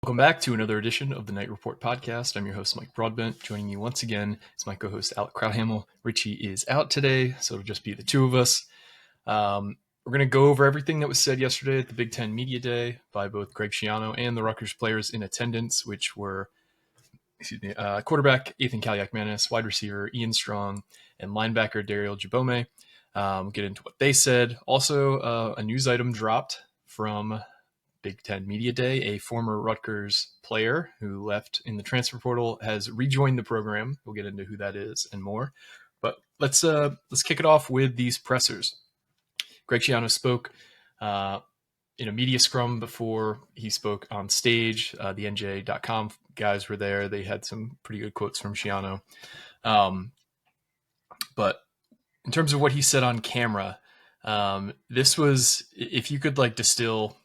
Welcome back to another edition of the Night Report podcast. I'm your host, Mike Broadbent. Joining you once again is my co-host, Alec Crowdhamel. Richie is out today, so it'll just be the two of us. We're going to go over everything that was said yesterday at the Big Ten Media Day by both Greg Schiano and the Rutgers players in attendance, which were quarterback Athan Kaliakmanis, wide receiver Ian Strong, and linebacker Dariel Djabome. We'll get into what they said. Also, a news item dropped from Big Ten Media Day. A former Rutgers player who left in the transfer portal has rejoined the program. We'll get into who that is and more. But let's kick it off with these pressers. Greg Schiano spoke in a media scrum before he spoke on stage. The NJ.com guys were there. They had some pretty good quotes from Schiano. But in terms of what he said on camera, this was, if you could distill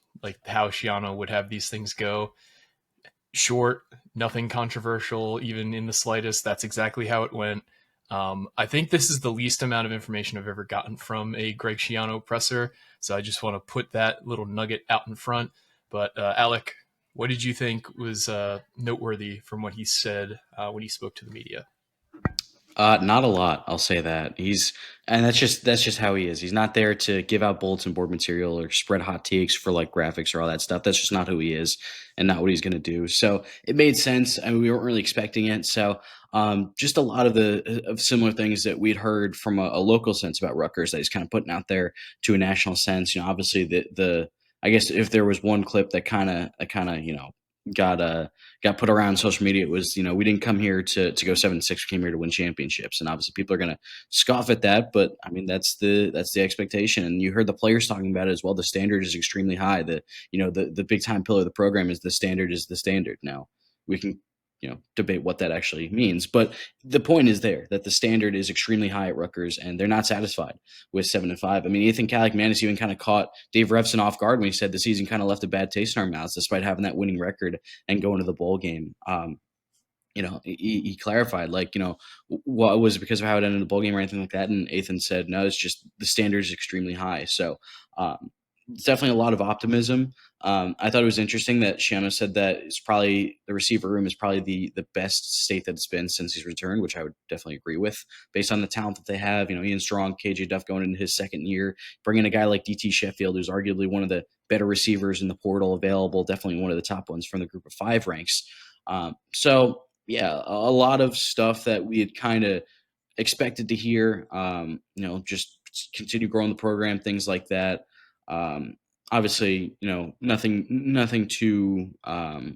how Schiano would have these things go, short, nothing controversial, even in the slightest. That's exactly how it went. I think this is the least amount of information I've ever gotten from a Greg Schiano presser. So I just want to put that little nugget out in front. But Alec, what did you think was noteworthy from what he said when he spoke to the media? Not a lot, I'll say that. And that's just how he is. He's not there to give out bulletin board material or spread hot takes for graphics or all that stuff. That's just not who he is and not what he's going to do. So it made sense. I mean, we weren't really expecting it. So just a lot of similar things that we'd heard from a local sense about Rutgers that he's kind of putting out there to a national sense. Obviously I guess if there was one clip that kind of got put around social media, it was, we didn't come here to go 7-6, we came here to win championships. And obviously people are going to scoff at that, but I mean, that's the expectation. And you heard the players talking about it as well. The standard is extremely high. The big time pillar of the program is the standard is the standard. Now we can, debate what that actually means, but the point is there that the standard is extremely high at Rutgers and they're not satisfied with 7-5. I mean, Athan Kaliakmanis even kind of caught Dave Revson off guard when he said the season kind of left a bad taste in our mouths despite having that winning record and going to the bowl game. He clarified, what was it because of how it ended in the bowl game or anything like that? And Athan said, no, it's just the standard is extremely high. So it's definitely a lot of optimism. I thought it was interesting that Schiano said that it's probably the receiver room is probably the best state that it's been since he's returned, which I would definitely agree with based on the talent that they have. Ian Strong, KJ Duff going into his second year, bringing a guy like DT Sheffield, who's arguably one of the better receivers in the portal available, definitely one of the top ones from the group of 5 ranks. So yeah, a lot of stuff that we had kind of expected to hear, just continue growing the program, things like that. Obviously, nothing too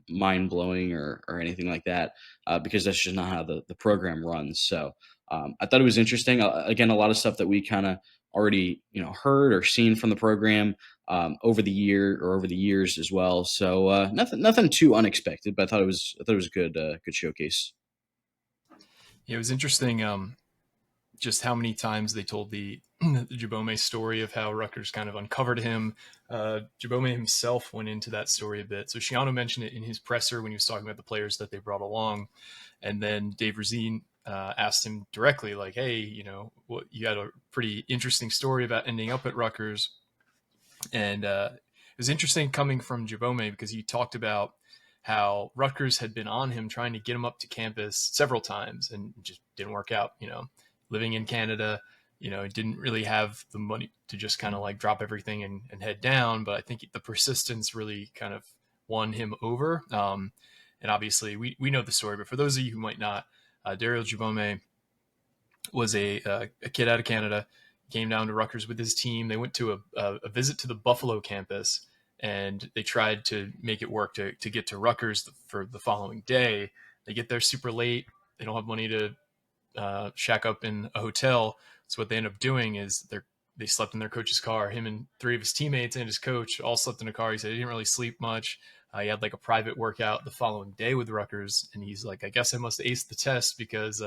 mind blowing or anything like that, because that's just not how the program runs. So I thought it was interesting. Again, a lot of stuff that we kind of already heard or seen from the program over the years as well. So nothing too unexpected, but I thought it was a good showcase. Yeah, it was interesting. Just how many times they told the Djabome story of how Rutgers kind of uncovered him. Djabome himself went into that story a bit. So Schiano mentioned it in his presser when he was talking about the players that they brought along. And then Dave Racine asked him directly, hey, you had a pretty interesting story about ending up at Rutgers. And it was interesting coming from Djabome because he talked about how Rutgers had been on him trying to get him up to campus several times and it just didn't work out, living in Canada, didn't really have the money to just kind of drop everything and head down. But I think the persistence really kind of won him over. And obviously we know the story, but for those of you who might not, Dariel Djabome was a kid out of Canada, came down to Rutgers with his team. They went to a visit to the Buffalo campus and they tried to make it work to get to Rutgers for the following day. They get there super late. They don't have money to shack up in a hotel. So what they end up doing is they slept in their coach's car. Him and 3 of his teammates and his coach all slept in a car. He said he didn't really sleep much. He had a private workout the following day with Rutgers. And he's like, I guess I must ace the test because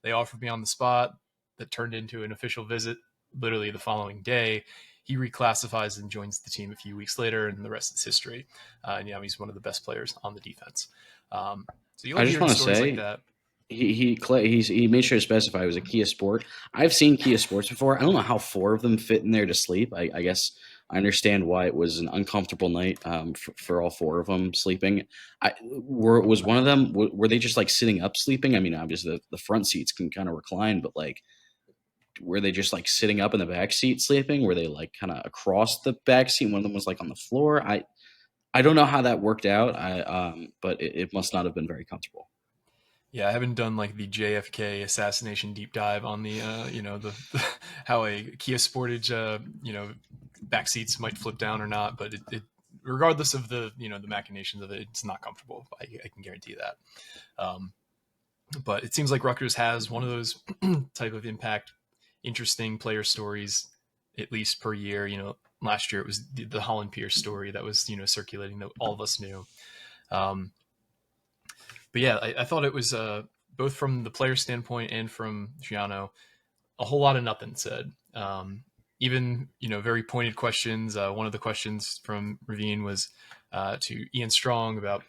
they offered me on the spot. That turned into an official visit literally the following day. He reclassifies and joins the team a few weeks later, and the rest is history. And he's one of the best players on the defense. So you'll I just hear want to stories say, like that. He made sure to specify it was a Kia Sport. I've seen Kia Sports before. I don't know how 4 of them fit in there to sleep. I guess I understand why it was an uncomfortable night for all four of them sleeping. Was one of them, were they just like sitting up sleeping? I mean, obviously the front seats can kind of recline, but like, were they just like sitting up in the back seat sleeping? Were they like kind of across the back seat? One of them was like on the floor. I don't know how that worked out. But it must not have been very comfortable. Yeah, I haven't done like the JFK assassination deep dive on the the how a Kia Sportage back seats might flip down or not, but it regardless of the the machinations of it, it's not comfortable. I can guarantee that. Um, but it seems like Rutgers has one of those type of impact, interesting player stories, at least per year. Last year it was the Holland Pierce story that was circulating that all of us knew. Um, but yeah, I thought it was both from the player standpoint and from Schiano, a whole lot of nothing said. Even very pointed questions. One of the questions from Ravine was to Ian Strong about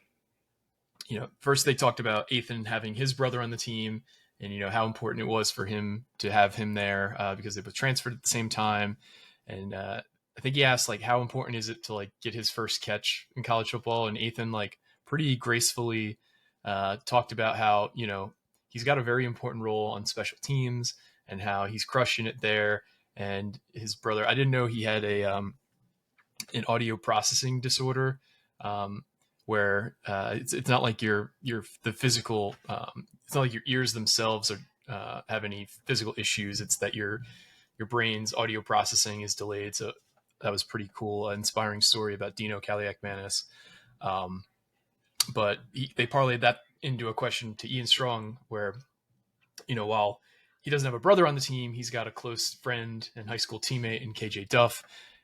first they talked about Athan having his brother on the team and how important it was for him to have him there because they both transferred at the same time, and I think he asked like how important is it to like get his first catch in college football, and Athan like pretty gracefully talked about how he's got a very important role on special teams and how he's crushing it there. And his brother, I didn't know he had an audio processing disorder, where it's not like your the physical it's not like your ears themselves are have any physical issues. It's that your brain's audio processing is delayed. So that was pretty cool, inspiring story about Dino Kaliakmanis. Um, but they parlayed that into a question to Ian Strong, where while he doesn't have a brother on the team, he's got a close friend and high school teammate in KJ Duff.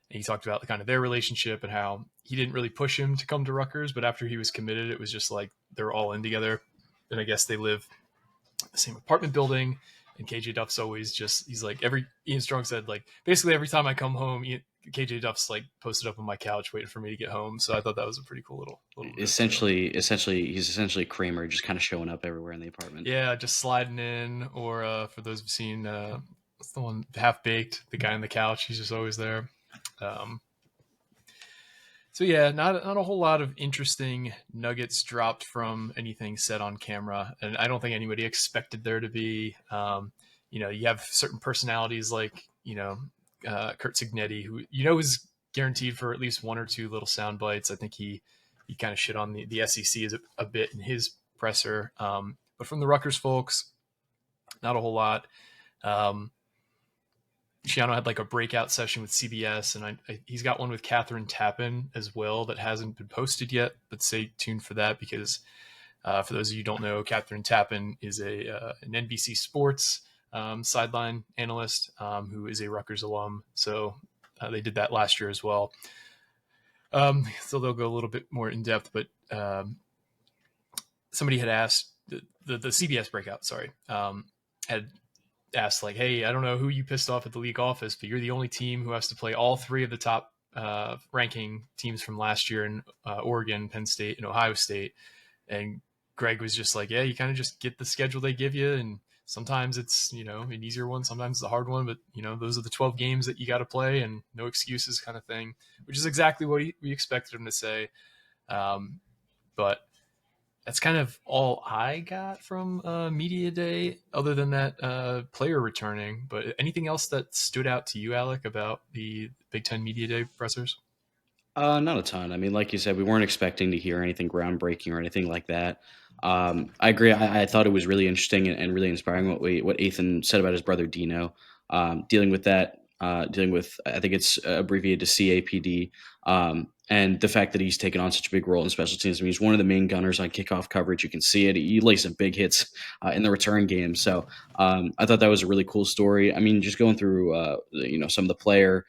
And he talked about kind of their relationship and how he didn't really push him to come to Rutgers, but after he was committed, it was just like they're all in together. And I guess they live in the same apartment building. And KJ Duff's always he's like Ian Strong said, like basically every time I come home, KJ Duff's like posted up on my couch waiting for me to get home. So I thought that was a pretty cool little He's essentially Kramer, just kind of showing up everywhere in the apartment. Yeah, just sliding in, or for those who've seen what's the one, Half Baked, the guy on the couch, he's just always there. So yeah, not a whole lot of interesting nuggets dropped from anything said on camera, and I don't think anybody expected there to be. You have certain personalities like Kurt Signetti, who is guaranteed for at least one or two little sound bites. I think he kind of shit on the SEC a bit in his presser, but from the Rutgers folks, not a whole lot. Schiano had like a breakout session with CBS, and he's got one with Catherine Tappan as well that hasn't been posted yet, but stay tuned for that because for those of you who don't know, Catherine Tappan is an NBC Sports sideline analyst who is a Rutgers alum. So they did that last year as well. So they'll go a little bit more in depth, but somebody had asked the CBS breakout, had asked like, hey, I don't know who you pissed off at the league office, but you're the only team who has to play all three of the top ranking teams from last year in Oregon, Penn State, and Ohio State. And Greg was just like, yeah, you kind of just get the schedule they give you, and sometimes it's an easier one, sometimes it's a hard one, but those are the 12 games that you got to play, and no excuses kind of thing, which is exactly what we expected him to say. But that's kind of all I got from Media Day, other than that player returning. But anything else that stood out to you, Alec, about the Big Ten Media Day pressers? Not a ton. I mean, like you said, we weren't expecting to hear anything groundbreaking or anything like that. I agree. I thought it was really interesting and really inspiring what Athan said about his brother Dino, dealing with that, dealing with, I think it's abbreviated to CAPD, and the fact that he's taken on such a big role in special teams. I mean, he's one of the main gunners on kickoff coverage. You can see it. He lays some big hits in the return game. So I thought that was a really cool story. I mean, just going through, some of the player.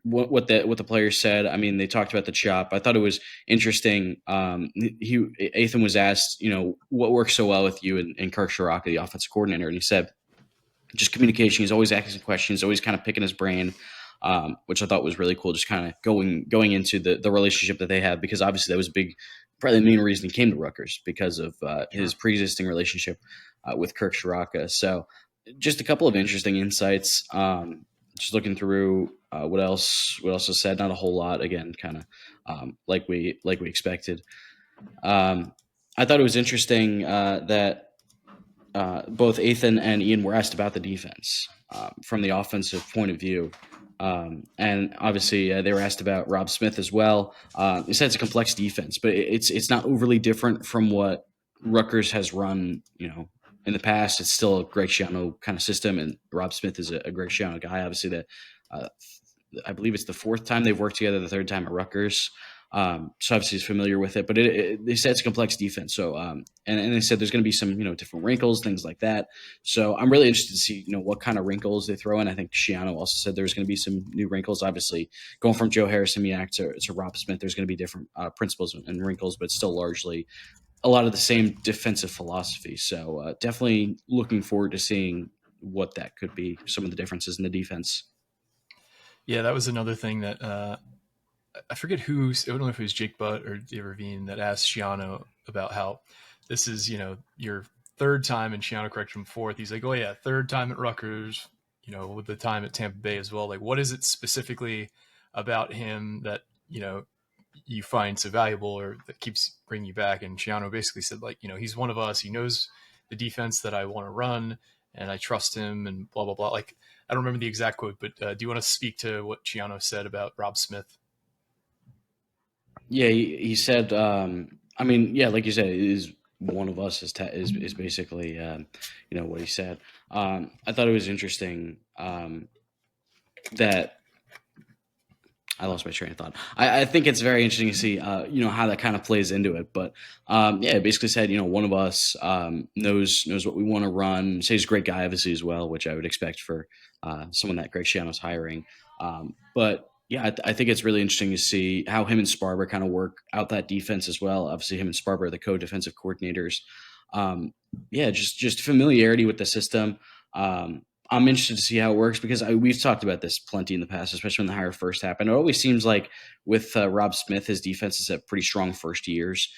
What the players said. I mean, they talked about the chop. I thought it was interesting. Athan was asked, what works so well with you and Kirk Shiraka, the offensive coordinator, and he said just communication. He's always asking questions, always kind of picking his brain, which I thought was really cool. Just kind of going into the relationship that they have, because obviously that was probably the main reason he came to Rutgers, because of his pre-existing relationship with Kirk Shiraka. So just a couple of interesting insights. Just looking through What else? What else was said? Not a whole lot. Again, kind of like we expected. I thought it was interesting that both Athan and Ian were asked about the defense from the offensive point of view. And obviously, they were asked about Rob Smith as well. He said it's a complex defense, but it's not overly different from what Rutgers has run. In the past, it's still a Greg Schiano kind of system, and Rob Smith is a Greg Schiano guy. Obviously, uh, I believe it's the fourth time they've worked together, the third time at Rutgers. So obviously he's familiar with it, but they said it's a complex defense. So, and they said there's going to be some, different wrinkles, things like that. So I'm really interested to see, what kind of wrinkles they throw in. I think Schiano also said there's going to be some new wrinkles. Obviously, going from Joe Harris-Simiak to Rob Smith, there's going to be different principles and wrinkles, but still largely a lot of the same defensive philosophy. So definitely looking forward to seeing what that could be, some of the differences in the defense. Yeah, that was another thing that I forget who, I don't know if it was Jake Butt or Dave Ravine that asked Schiano about how this is, your third time, and Schiano corrected him fourth. He's like, oh yeah, third time at Rutgers, with the time at Tampa Bay as well. Like, what is it specifically about him that, you find so valuable or that keeps bringing you back? And Schiano basically said, like, he's one of us. He knows the defense that I want to run, and I trust him, and blah, blah, blah. Like, I don't remember the exact quote, but do you want to speak to what Schiano said about Rob Smith? Yeah, he said. I mean, yeah, like you said, it is one of us is basically what he said. I thought it was interesting that I lost my train of thought. I think it's very interesting to see, how that kind of plays into it. But yeah, it basically said, one of us knows what we want to run. Say he's a great guy, obviously, as well, which I would expect for someone that Greg Schiano's hiring. But yeah, I think it's really interesting to see how him and Sparber kind of work out that defense as well. Obviously, him and Sparber are the co-defensive coordinators. Um, yeah, just familiarity with the system. I'm interested to see how it works because we've talked about this plenty in the past, especially when the hire first happened. It always seems like with Rob Smith, his defense is at pretty strong first years.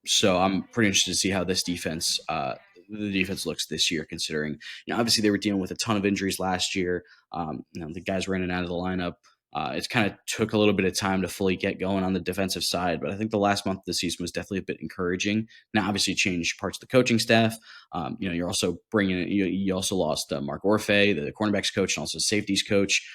So I'm pretty interested to see how this defense, the defense looks this year, considering, obviously they were dealing with a ton of injuries last year. The guys were in and out of the lineup. It kind of took a little bit of time to fully get going on the defensive side, but I think the last month of the season was definitely a bit encouraging. Now, obviously, changed parts of the coaching staff. You're also bringing you also lost Mark Orfe, the cornerbacks coach, and also safeties coach,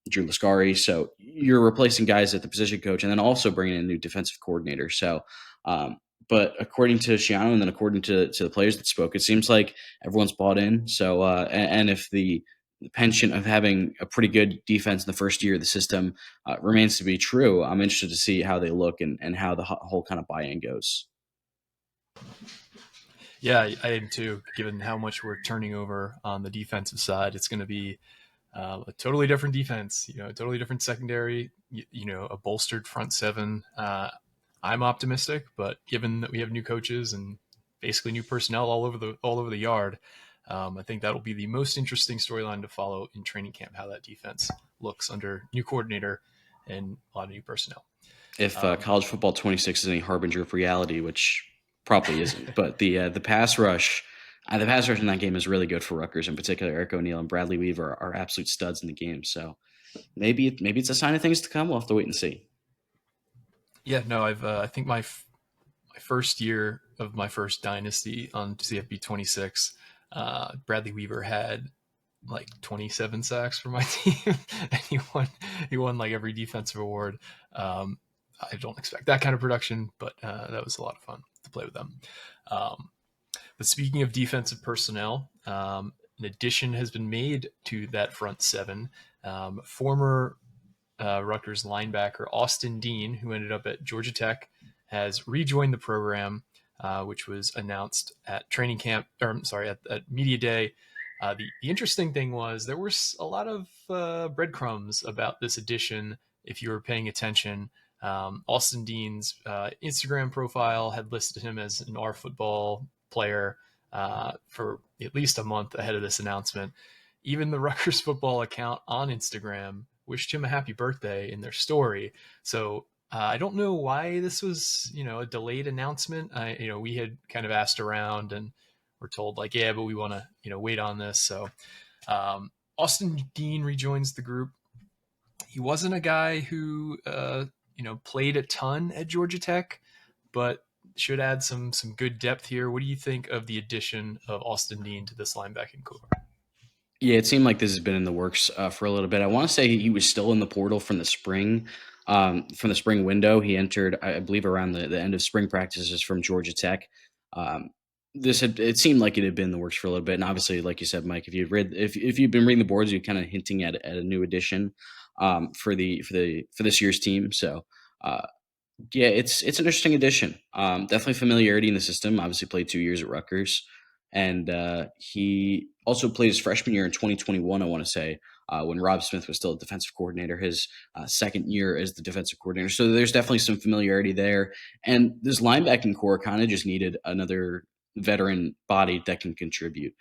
Drew Lascari. So you're replacing guys at the position coach, and then also bringing in a new defensive coordinator. So, but according to Schiano, and then according to the players that spoke, it seems like everyone's bought in. So, and if the penchant of having a pretty good defense in the first year of the system remains to be true, I'm interested to see how they look and how the whole kind of buy-in goes. Yeah, I am too. Given how much we're turning over on the defensive side, it's going to be a totally different defense. A totally different secondary. A bolstered front seven. I'm optimistic, but given that we have new coaches and basically new personnel all over the yard, I think that'll be the most interesting storyline to follow in training camp. How that defense looks under new coordinator and a lot of new personnel. If college football 26 is any harbinger of reality, which probably isn't, but the pass rush. The pass rush in that game is really good for Rutgers, in particular. Eric O'Neill and Bradley Weaver are absolute studs in the game. So maybe it's a sign of things to come. We'll have to wait and see. Yeah, no, I think my first year of my first dynasty on CFB 26, Bradley Weaver had like 27 sacks for my team, and he won like every defensive award. I don't expect that kind of production, but that was a lot of fun to play with them. But speaking of defensive personnel, an addition has been made to that front seven. Former Rutgers linebacker Austin Dean, who ended up at Georgia Tech, has rejoined the program, which was announced at training camp, or I'm sorry, at media day. The interesting thing was there were a lot of breadcrumbs about this addition. If you were paying attention, Austin Dean's Instagram profile had listed him as an R football player for at least a month ahead of this announcement. Even the Rutgers football account on Instagram wished him a happy birthday in their story. So I don't know why this was, a delayed announcement. We had kind of asked around and were told like, yeah, but we want to, wait on this. So Austin Dean rejoins the group. he wasn't a guy who played a ton at Georgia Tech, but should add some good depth here. What do you think of the addition of Austin Dean to this linebacking core? Yeah, it seemed like this has been in the works for a little bit. I want to say he was still in the portal from the spring window. He entered, I believe, around the end of spring practices from Georgia Tech. Um, it seemed like it had been in the works for a little bit, and obviously, like you said, Mike, if you've been reading the boards, you're kind of hinting at a new addition for this year's team. So. Yeah, it's an interesting addition. Definitely familiarity in the system. Obviously, played 2 years at Rutgers, and he also played his freshman year in 2021. I want to say when Rob Smith was still a defensive coordinator, his second year as the defensive coordinator. So there's definitely some familiarity there. And this linebacking core kind of just needed another veteran body that can contribute.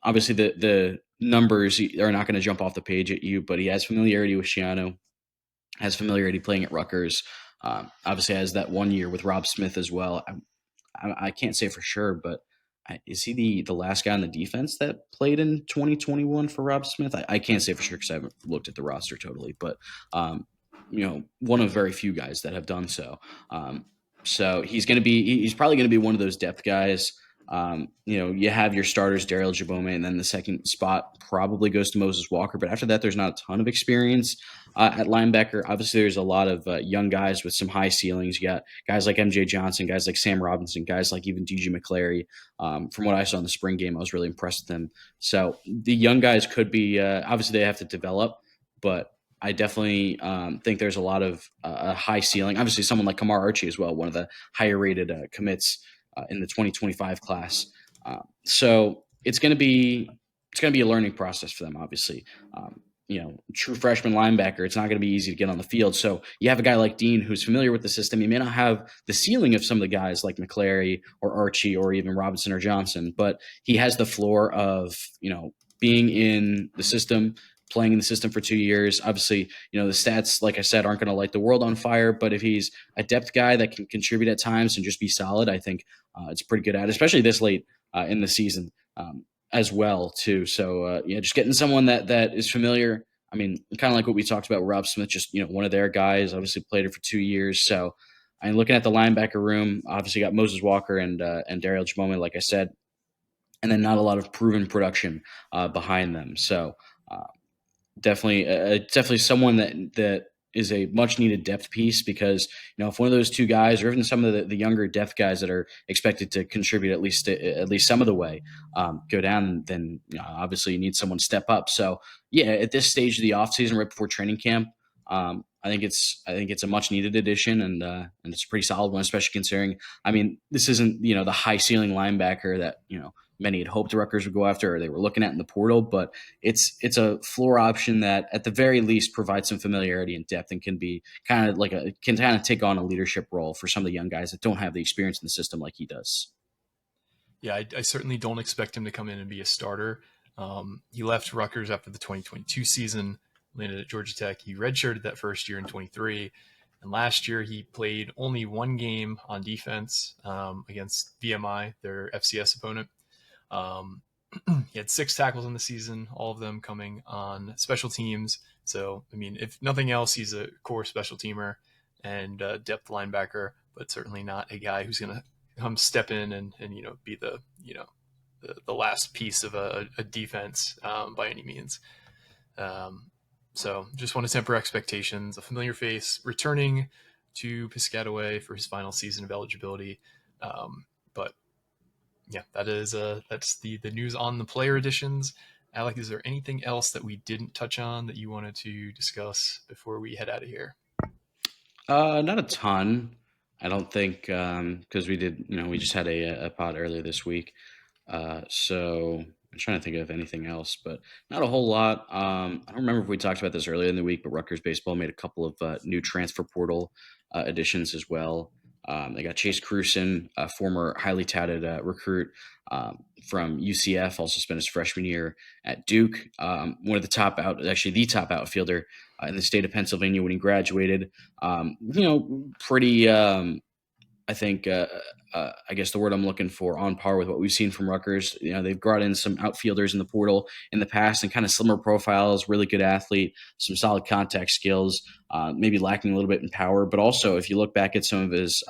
Obviously, the numbers are not going to jump off the page at you, but he has familiarity with Schiano, has familiarity playing at Rutgers. Obviously, has that 1 year with Rob Smith as well. I can't say for sure, but is he the last guy on the defense that played in 2021 for Rob Smith? I can't say for sure because I haven't looked at the roster totally, but one of very few guys that have done so. So he's probably going to be one of those depth guys. You have your starters, Dariel, Djabome, and then the second spot probably goes to Moses Walker. But after that, there's not a ton of experience at linebacker. Obviously, there's a lot of young guys with some high ceilings. You got guys like MJ Johnson, guys like Sam Robinson, guys like even DJ McClary. From what I saw in the spring game, I was really impressed with them. So the young guys could be obviously they have to develop, but I definitely think there's a lot of a high ceiling. Obviously, someone like Kamar Archie as well, one of the higher rated commits in the 2025 class. So it's going to be a learning process for them. Obviously, true freshman linebacker, it's not going to be easy to get on the field. So you have a guy like Dean who's familiar with the system. He may not have the ceiling of some of the guys like McClary or Archie or even Robinson or Johnson, but he has the floor of being in the system, playing in the system for 2 years. Obviously, the stats, like I said, aren't going to light the world on fire, but if he's a depth guy that can contribute at times and just be solid, I think it's pretty good at, especially this late in the season as well too. So just getting someone that is familiar. I mean, kind of like what we talked about with Rob Smith, just one of their guys. Obviously played it for 2 years. So I mean, looking at the linebacker room, obviously got Moses Walker and Dariel Djabome, like I said, and then not a lot of proven production behind them. So definitely someone that is a much needed depth piece because if one of those two guys or even some of the younger depth guys that are expected to contribute at least some of the way go down, then obviously you need someone to step up. So yeah, at this stage of the offseason, right before training camp, I think it's a much needed addition and it's a pretty solid one, especially considering this isn't the high ceiling linebacker that many had hoped Rutgers would go after or they were looking at in the portal, but it's a floor option that at the very least provides some familiarity and depth and can be kind of take on a leadership role for some of the young guys that don't have the experience in the system like he does. Yeah, I certainly don't expect him to come in and be a starter. He left Rutgers after the 2022 season, landed at Georgia Tech. He redshirted that first year in 23. And last year, he played only one game on defense against VMI, their FCS opponent. He had 6 tackles in the season, all of them coming on special teams. So, if nothing else, he's a core special teamer and depth linebacker, but certainly not a guy who's going to come step in and be the last piece of a defense by any means. So just want to temper expectations. A familiar face returning to Piscataway for his final season of eligibility. But yeah, that's the news on the player additions. Alec, is there anything else that we didn't touch on that you wanted to discuss before we head out of here? Not a ton, I don't think, because we just had a pod earlier this week. So I'm trying to think of anything else, but not a whole lot. I don't remember if we talked about this earlier in the week, but Rutgers baseball made a couple of new transfer portal additions as well. They got Chase Cruson, a former highly touted recruit from UCF, also spent his freshman year at Duke. One of the the top outfielder in the state of Pennsylvania when he graduated. Pretty I think, I guess the word I'm looking for, on par with what we've seen from Rutgers. They've brought in some outfielders in the portal in the past and kind of slimmer profiles, really good athlete, some solid contact skills, maybe lacking a little bit in power. But also, if you look back at some of his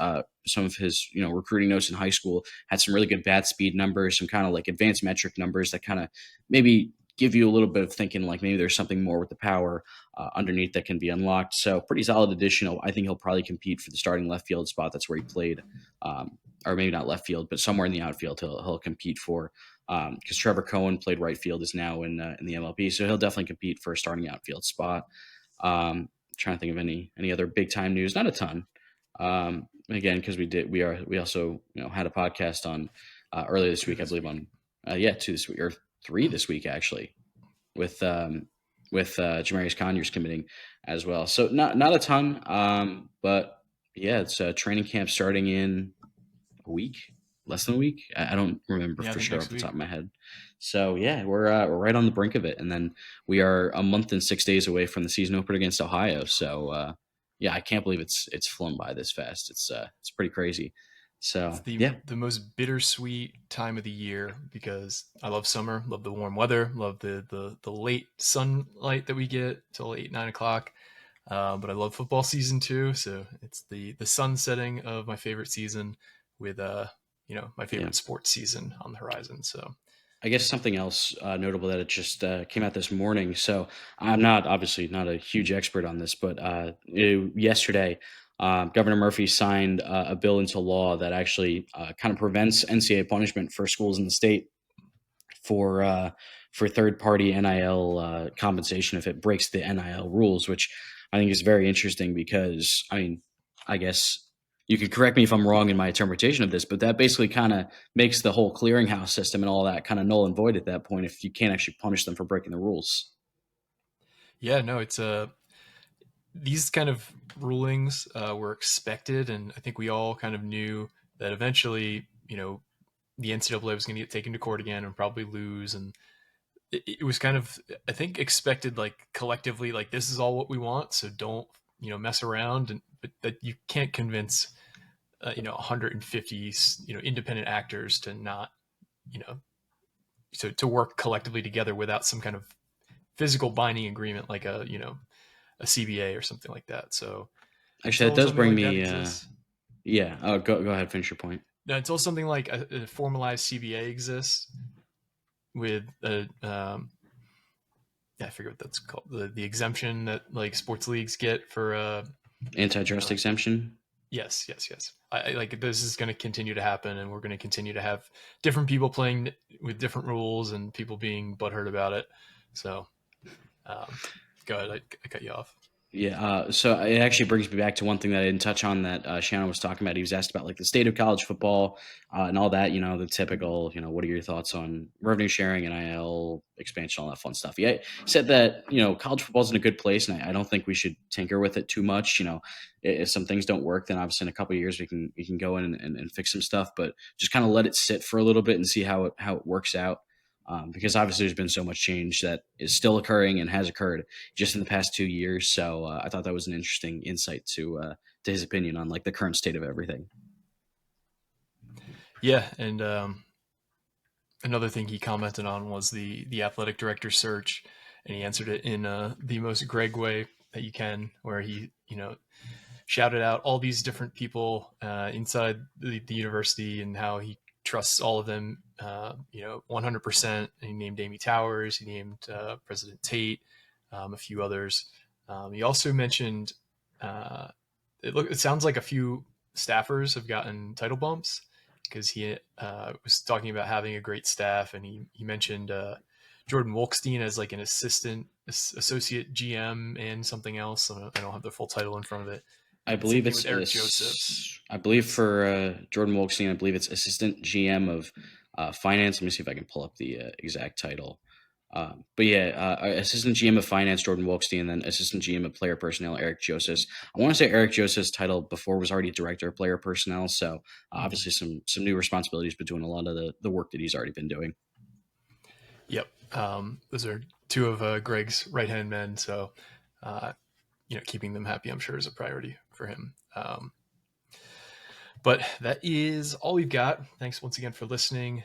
recruiting notes in high school, had some really good bat speed numbers, some kind of like advanced metric numbers that kind of maybe give you a little bit of thinking like maybe there's something more with the power underneath that can be unlocked. So pretty solid additional. I think he'll probably compete for the starting left field spot. That's where he played, or maybe not left field, but somewhere in the outfield he'll compete for. Because Trevor Cohen played right field, is now in the MLB, so he'll definitely compete for a starting outfield spot. Trying to think of any other big time news. Not a ton. Again, because we also had a podcast on earlier this week, I believe on 2 this week or 3 this week actually, with Jamarius Conyers committing as well. So not a ton, but yeah, it's training camp starting in a week, less than a week. I don't remember Yeah, I for think sure next off the week. top of my head. So yeah, we're right on the brink of it, and then we are a month and 6 days away from the season opener against Ohio. So yeah, I can't believe it's flown by this fast. It's pretty crazy. It's So the yeah, the most bittersweet time of the year because I love summer, love the warm weather, love the late sunlight that we get till 8, 9 o'clock. But I love football season too, so it's the sun setting of my favorite season with my yeah. favorite sports season on the horizon. So I guess something else notable that it just came out this morning. So I'm not obviously not a huge expert on this, but yesterday, Governor Murphy signed a bill into law that actually kind of prevents NCAA punishment for schools in the state for uh, for third party NIL compensation if it breaks the NIL rules, which I think is very interesting because I mean, I guess you could correct me if I'm wrong in my interpretation of this, but that basically kind of makes the whole clearinghouse system and all that kind of null and void at that point if you can't actually punish them for breaking the rules. yeah, no, it's these kind of rulings were expected, and I think we all kind of knew that eventually, the NCAA was going to get taken to court again and probably lose, and it was kind of, I think, expected, like collectively, like this is all what we want, so don't mess around, and but that you can't convince 150 independent actors to not you know to work collectively together without some kind of physical binding agreement like a CBA or something like that. So Actually, that until does something bring like that me. exists, Yeah. Oh, go ahead. Finish your point. until something like a formalized CBA exists with a yeah, I forget what that's called, the exemption that like sports leagues get for you Antitrust know exemption. yes. I like this is going to continue to happen, and we're going to continue to have different people playing with different rules and people being butthurt about it. So um, go ahead, I cut you off. Yeah, so it actually brings me back to one thing that I didn't touch on that Shannon was talking about. He was asked about like the state of college football and all that. The typical. What are your thoughts on revenue sharing, NIL expansion, all that fun stuff? Yeah, he said that college football's in a good place, and I don't think we should tinker with it too much. If some things don't work, then obviously in a couple of years we can go in and fix some stuff, but just kind of let it sit for a little bit and see how it works out. Because obviously there's been so much change that is still occurring and has occurred just in the past 2 years. So I thought that was an interesting insight to his opinion on like the current state of everything. Yeah, and another thing he commented on was the athletic director search, and he answered it in the most Greg way that you can, where he shouted out all these different people inside the university and how he trusts all of them, 100%. And he named Amy Towers, he named President Tate, a few others. He also mentioned it sounds like a few staffers have gotten title bumps because he was talking about having a great staff, and he mentioned Jordan Wolkstein as like an associate GM and something else. I don't have the full title in front of it. I And same believe thing with Eric Josephs. I believe for Jordan Wilkstein, I believe it's assistant GM of finance. Let me see if I can pull up the exact title. But yeah, assistant GM of finance, Jordan Wilkstein, and then assistant GM of player personnel, Eric Josephs. I want to say Eric Joseph's title before was already director of player personnel. So Mm-hmm. obviously some new responsibilities, but doing a lot of the work that he's already been doing. Yep. Those are two of Greg's right hand men. So, keeping them happy, I'm sure, is a priority for him. But that is all we've got. Thanks once again for listening.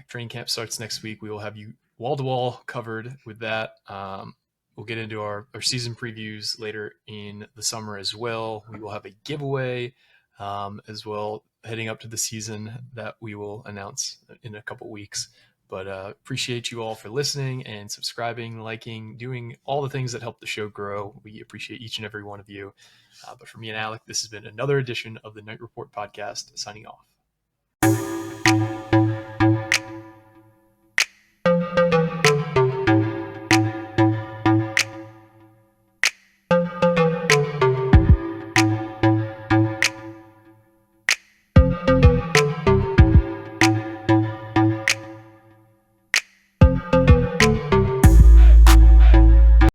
Training camp starts next week. We will have you wall to wall covered with that. We'll get into our season previews later in the summer as well. We will have a giveaway as well heading up to the season that we will announce in a couple weeks. But appreciate you all for listening and subscribing, liking, doing all the things that help the show grow. We appreciate each and every one of you. But for me and Alec, this has been another edition of the Night Report podcast, signing off.